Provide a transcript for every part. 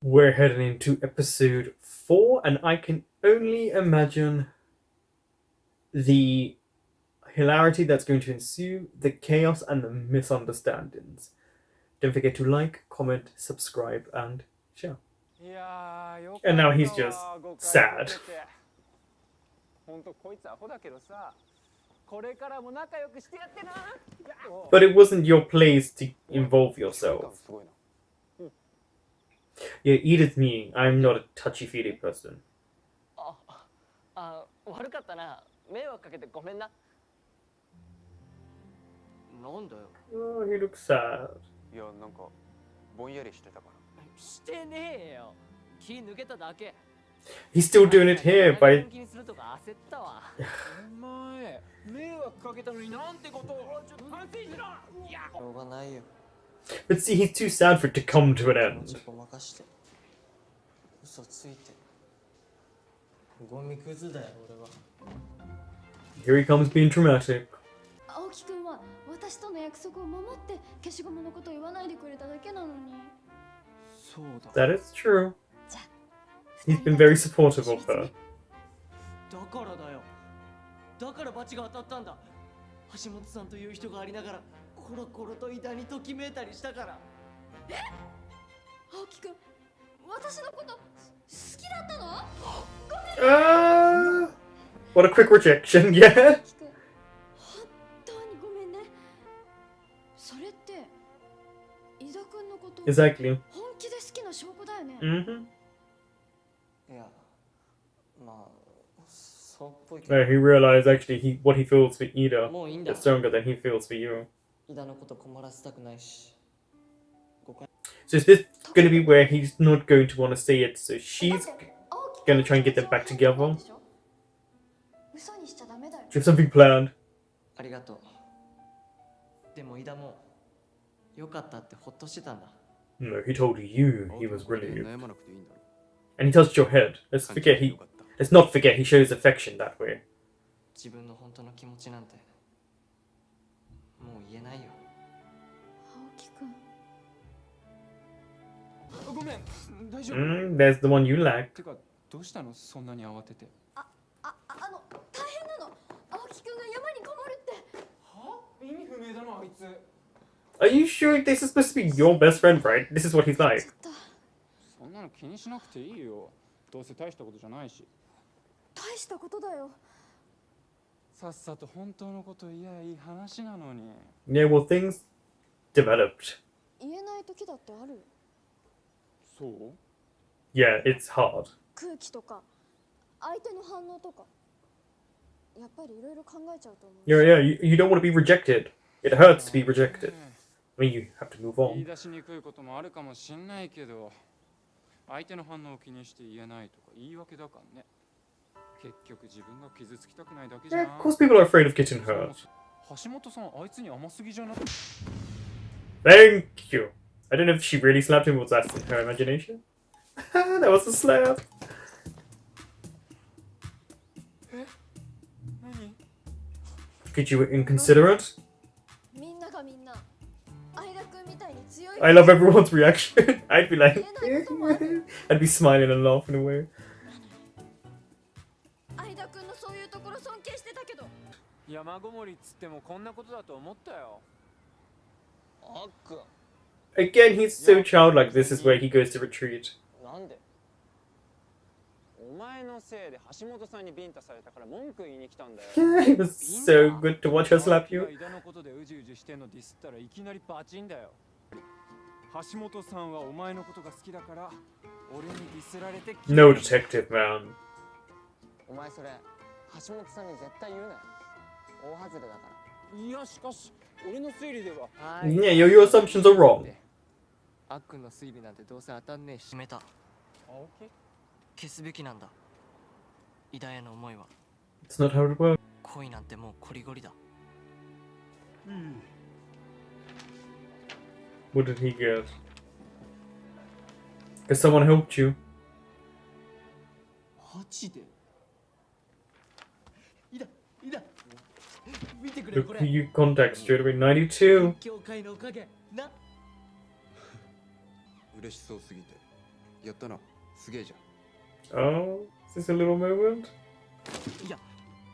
We're heading into episode 4, and I can only imagine the hilarity that's going to ensue, the chaos, and the misunderstandings. Don't forget to like, comment, subscribe, and share. And now he's just sad. But it wasn't your place to involve yourself. Yeah, Edith me. I'm not a touchy-feely person. 悪かったな。迷惑かけてごめんな。なんだよ。Oh, he looks sad. いや、なんかぼんやりしてたから。してねえよ。気抜けただけ。He's still doing it here by. 気にするとか焦ったわ。お前、迷惑かけたのになんてことを。ちょっと反省しろ。いや。しょうがないよ。 But see, he's too sad for it to come to an end. 嘘ついて。ゴミくずだよ俺は。 Here he comes being dramatic. 青木くんは私との約束を守って消しゴムのことを言わないでくれただけなのに。そうだ。 That is true. He's been very supportive of her. だからだよ。だからバチが当たったんだ。橋本さんという人がありながらコロコロと板にときめいたりしたから。え？青木くん、私のこと好きだったの？ What a quick rejection, yeah. 青木くん、本当にごめんね。それって井田くんのこと Exactly. 本気で好きな証拠だよね。Mm-hmm. いや、まあ、そうっぽいけど。 He realized actually what he feels for Ida もういいんだ。 is stronger than he feels for you. 井田のこと困らせたくないし。So is this going to be where he's not going to want to say it, so she's going to try and get them back together? 嘘にしちゃダメだよ。 Do you have something planned? ありがとう。でも井田も良かったってほっとしてたんだ。 No, he told you he was relieved. 悩まなくていいんだろ。 And he touched your head. Let's not forget he shows affection that way. 自分の本当の気持ちなんてもう言えないよ。青木くん。ごめん、大丈夫。There's the one you lack. てか、どうしたのそんなに慌てて。大変なの。青木くんが山にこもるって。は？意味不明だなあいつ。 Are you sure this is supposed to be your best friend, right? This is what he's like. そんなの気にしなくていいよ。どうせ大したことじゃないし。大したことだよ。さっさと本当のこと言えばいい話なのに。 Yeah, well, things developed. 言えない時だってある。そう？ Yeah, it's hard. 空気とか相手の反応とかやっぱりいろいろ考えちゃうと思う。 Yeah, you don't want to be rejected. It hurts to be rejected. I mean, you have to move 言い on. 出しにくいこともあるかもしんないけど、相手の反応を気にして言えないとか言い訳だからね。結局自分が傷つきたくないだけじゃ Yeah, ん。 of course people are afraid of getting hurt. 橋本さん、あいつに甘すぎじゃない？ Thank you. I don't know if she really slapped him or was that in her imagination. That was a slap. 何？ Because you were inconsiderate. みんながみんな相田くんみたいに強い。 I love everyone's reaction. I'd be like, 言えないこともある。 I'd be smiling and laughing away. 相田くんのそういうところ尊敬してたけど。山ごもりっつってもこんなことだと思ったよ。あっくん。 Again, he's so childlike. This is where he goes to retreat. なんで？お前のせいで橋本さんにビンタされたから文句言いに来たんだよ。 It was so good to watch her slap you. 井田のことでうじうじしてんのディスったらいきなりバチンだよ。橋本さんはお前のことが好きだから俺にディスられて。 No, detective man. お前それ橋本さんに絶対言うなよ。大外れだから。いやしかし俺の推理では。Yeah, your assumptions are wrong. あっくんの推理なんてどうせ当たんねえし。めた。青木？消すべきなんだ。井田への思いは。 It's not how it works. 恋なんてもうコリゴリだ。What did he get? Because someone helped you. マジで？井田見てくれ Look こ who れ。 you contact straight away. 92. 教会のおかげな。嬉しそうすぎてやったな。すげえじゃん。 Oh, is this a little moment? いや、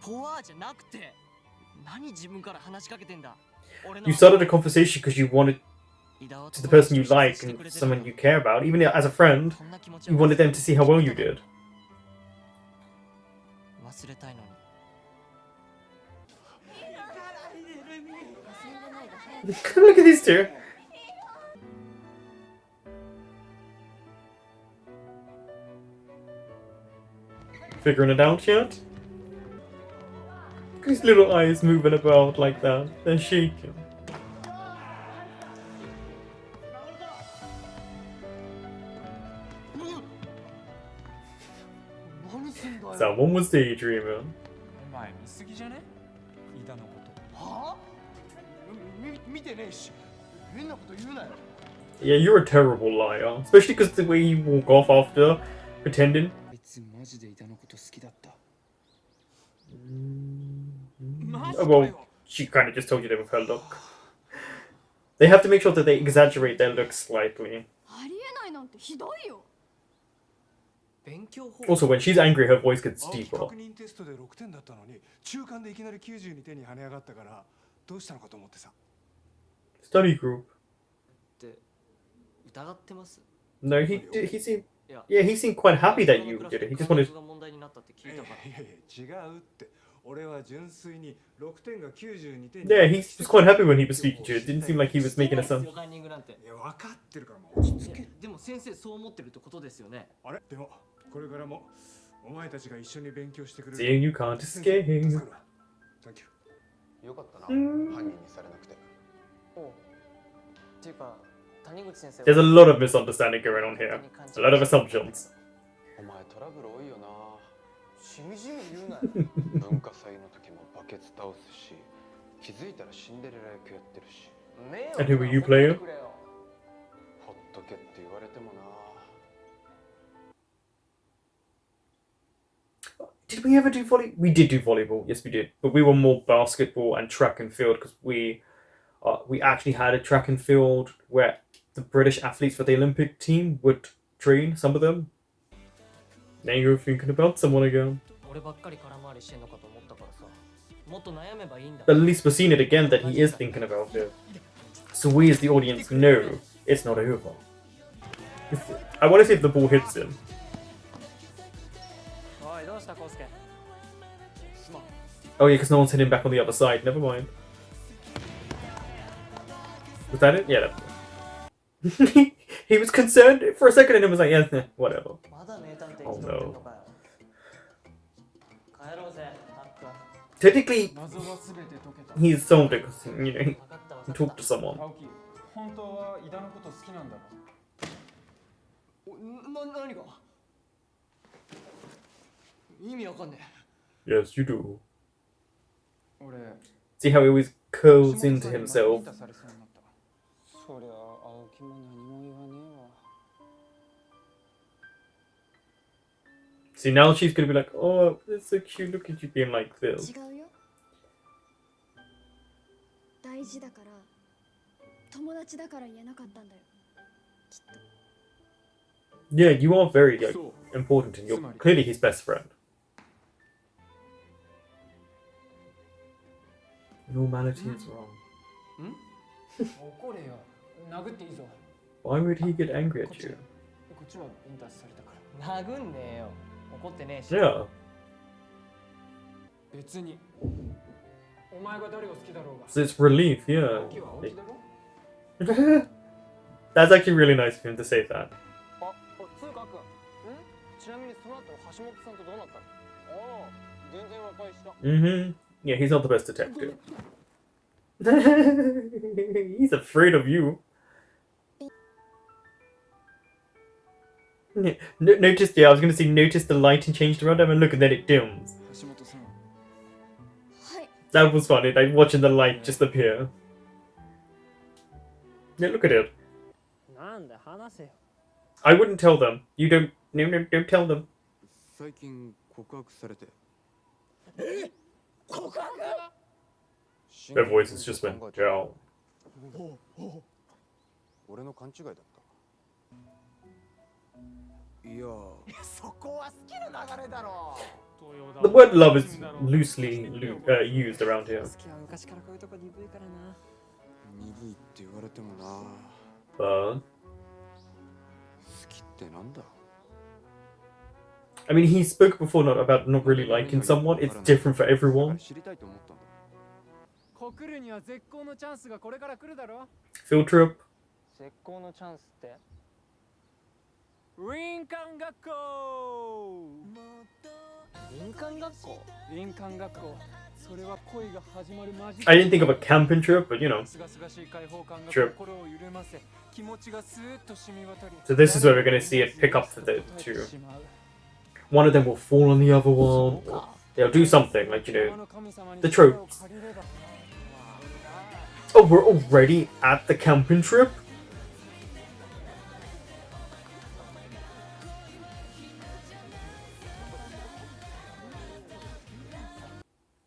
ポワーじゃなくて、何自分から話しかけてんだ。 You started a conversation because you wanted to the person you like and someone you care about, even as a friend, you wanted them to see how well you did. 忘れたいのに。 Look at these two. Figuring it out yet? Look at his little eyes moving about like that. They're shaking. Someone was daydreaming. お前見すぎじゃね？イダのこと。はあ？見てねえし、変なこと言うなよ。 Yeah, you're a terrible liar. Especially because the way you walk off after, pretending. あいつマジでイダのこと好きだった。 Oh, well, she kind of just told you that with her look. They have to make sure that they exaggerate their looks slightly. ありえないなんてひどいよ。 Also, when she's angry, her voice gets deeper. 確認テストで6点だったのに中間でいきなり92点に跳ね上がったからどうしたのかと思ってさ。 Study group. って疑ってます？ No, he seemed... Yeah, he seemed quite happy that you did it. He just wanted... いや違うって。俺は純粋に6点が92点に。 Yeah, he was quite happy when he was speaking to you. It didn't seem like he was making a sound. いや分かってるからもう落ち着け。でも先生そう思ってるってことですよね。あれでもこれからもお前たちが一緒に勉強してくれる。 Seeing you can't escape. Thank you. よかったな。犯人にされなくて。おう。っていうか谷口先生。 There's a lot of misunderstanding going on here. A lot of assumptions. お前トラブル多いよな。しみじみ言うなよ。文化祭の時もバケツ倒すし、気づいたらシンデレラ役やってるし。 And who were you playing? ほっとけって言われてもな。 Did we ever do volley? We did do volleyball. Yes, we did. But we were more basketball and track and field because we actually had a track and field where the British athletes for the Olympic team would train. Some of them. Now you're thinking about someone again. But at least we're seeing it again that he is thinking about it. So we as the audience know it's not over. I want to see if the ball hits him. Oh yeah, because no one's hitting back on the other side. Never mind. Was that it? Yeah. That... he was concerned for a second and it was like, yeah, whatever. Oh no. Technically, he's solved it because, you know, he talked to someone. Yes, you do. See how he always curls into himself. See, now she's gonna be like, oh, it's so cute, look at you being like this. Yeah, you are very important and you're clearly his best friend. Normality is wrong. Why would he get angry at you? Yeah. So it's relief, yeah. That's actually really nice of him to say that. Yeah, he's not the best detective. He's afraid of you. Notice, yeah, I was going to say, notice the lighting changed around him and look, and then it dims. That was funny, like watching the light just appear. Yeah, look at it. I wouldn't tell them. You don't. No, don't tell them. Their voices just went down. The word love is loosely used around here. But I mean, he spoke before about not really liking someone. It's different for everyone. Field trip. 絶好のチャンスって。林間学校。林間学校。林間学校。それは恋が始まる間近。 I didn't think of a camping trip, but you know. Trip. So this is where we're going to see it pick up for the two. One of them will fall on the other one. Or they'll do something, like, you know, the tropes. Oh, we're already at the camping trip?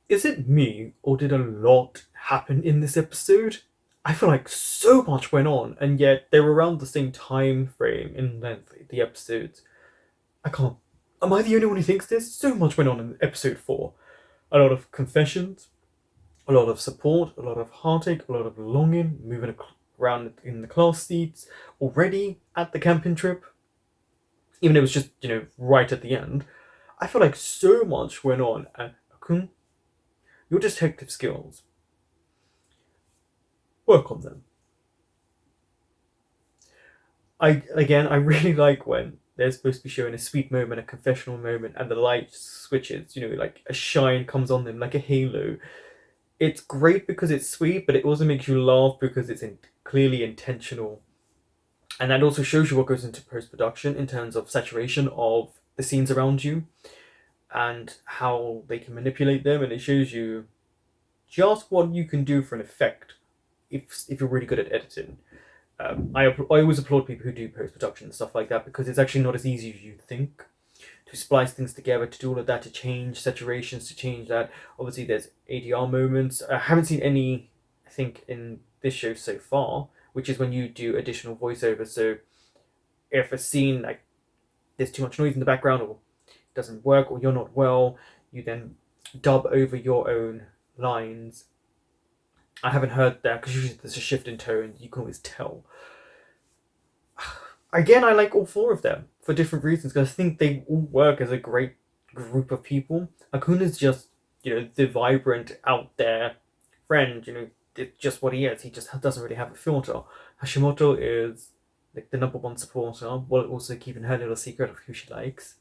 Is it me, or did a lot happen in this episode? I feel like so much went on, and yet they were around the same time frame in length, the episodes. Am I the only one who thinks this? So much went on in episode 4. A lot of confessions, a lot of support, a lot of heartache, a lot of longing, moving around in the class seats, already at the camping trip. Even though it was just, you know, right at the end. I feel like so much went on, and Akun, your detective skills, work on them. I really like when they're supposed to be showing a sweet moment, a confessional moment, and the light switches, you know, like a shine comes on them, like a halo. It's great because it's sweet, but it also makes you laugh because it's clearly intentional. And that also shows you what goes into post-production in terms of saturation of the scenes around you and how they can manipulate them, and it shows you just what you can do for an effect if you're really good at editing. I always applaud people who do post-production and stuff like that, because it's actually not as easy as you think to splice things together, to do all of that, to change saturations, to change that. Obviously there's ADR moments. I haven't seen any, I think, in this show so far, which is when you do additional voiceover. So if a scene, like, there's too much noise in the background, or it doesn't work, or you're not well, you then dub over your own lines. I haven't heard that, because usually there's a shift in tone, you can always tell. Again, I like all 4 of them for different reasons, because I think they all work as a great group of people. Akuna's just, you know, the vibrant, out there friend, you know, it's just what he is. He just doesn't really have a filter. Hashimoto is like the #1 supporter, while also keeping her little secret of who she likes.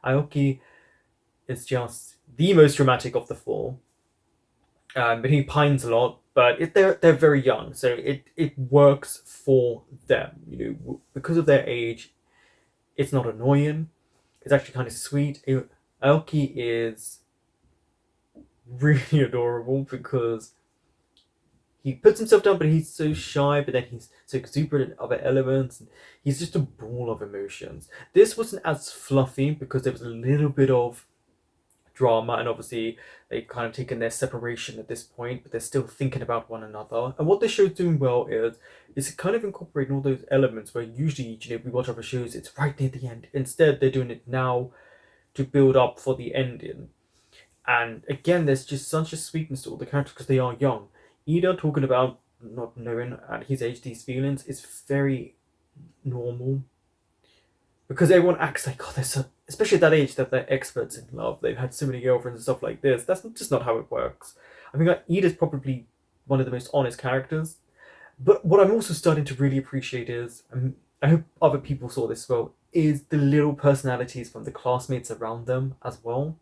Aoki is just the most dramatic of the 4. But he pines a lot, but they're very young, so it works for them, you know, because of their age. It's not annoying, it's actually kind of sweet. Aoki is really adorable because he puts himself down, but he's so shy, but then he's so exuberant in other elements, and he's just a ball of emotions. This wasn't as fluffy because there was a little bit of drama, and obviously they've kind of taken their separation at this point, but they're still thinking about one another. And what this show's doing well is kind of incorporating all those elements where usually, you know, we watch other shows, it's right near the end. Instead, they're doing it now to build up for the ending. And again, there's just such a sweetness to all the characters because they are young. Ida talking about not knowing at his age these feelings is very normal, because everyone acts like, oh, they're so, especially at that age, that they're experts in love. They've had so many girlfriends and stuff like this. That's just not how it works. I think like, Ida's probably one of the most honest characters. But what I'm also starting to really appreciate is, I hope other people saw this as well, is the little personalities from the classmates around them as well.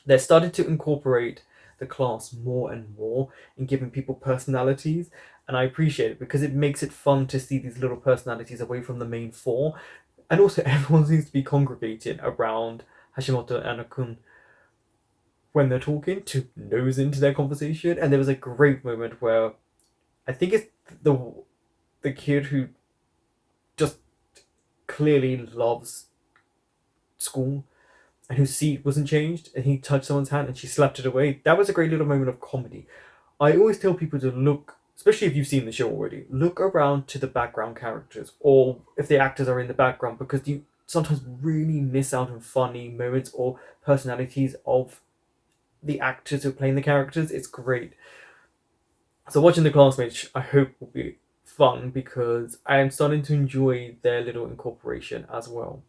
They're starting to incorporate the class more and more in giving people personalities. And I appreciate it because it makes it fun to see these little personalities away from the main 4. And also, everyone seems to be congregating around Hashimoto and Akun when they're talking, to nose into their conversation. And there was a great moment where I think it's the kid who just clearly loves school and whose seat wasn't changed, and he touched someone's hand and she slapped it away. That was a great little moment of comedy. I always tell people to look, especially if you've seen the show already, look around to the background characters, or if the actors are in the background, because sometimes really miss out on funny moments or personalities of the actors who are playing the characters. It's great. So watching the classmates, I hope will be fun because I am starting to enjoy their little incorporation as well.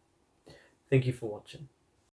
Thank you for watching.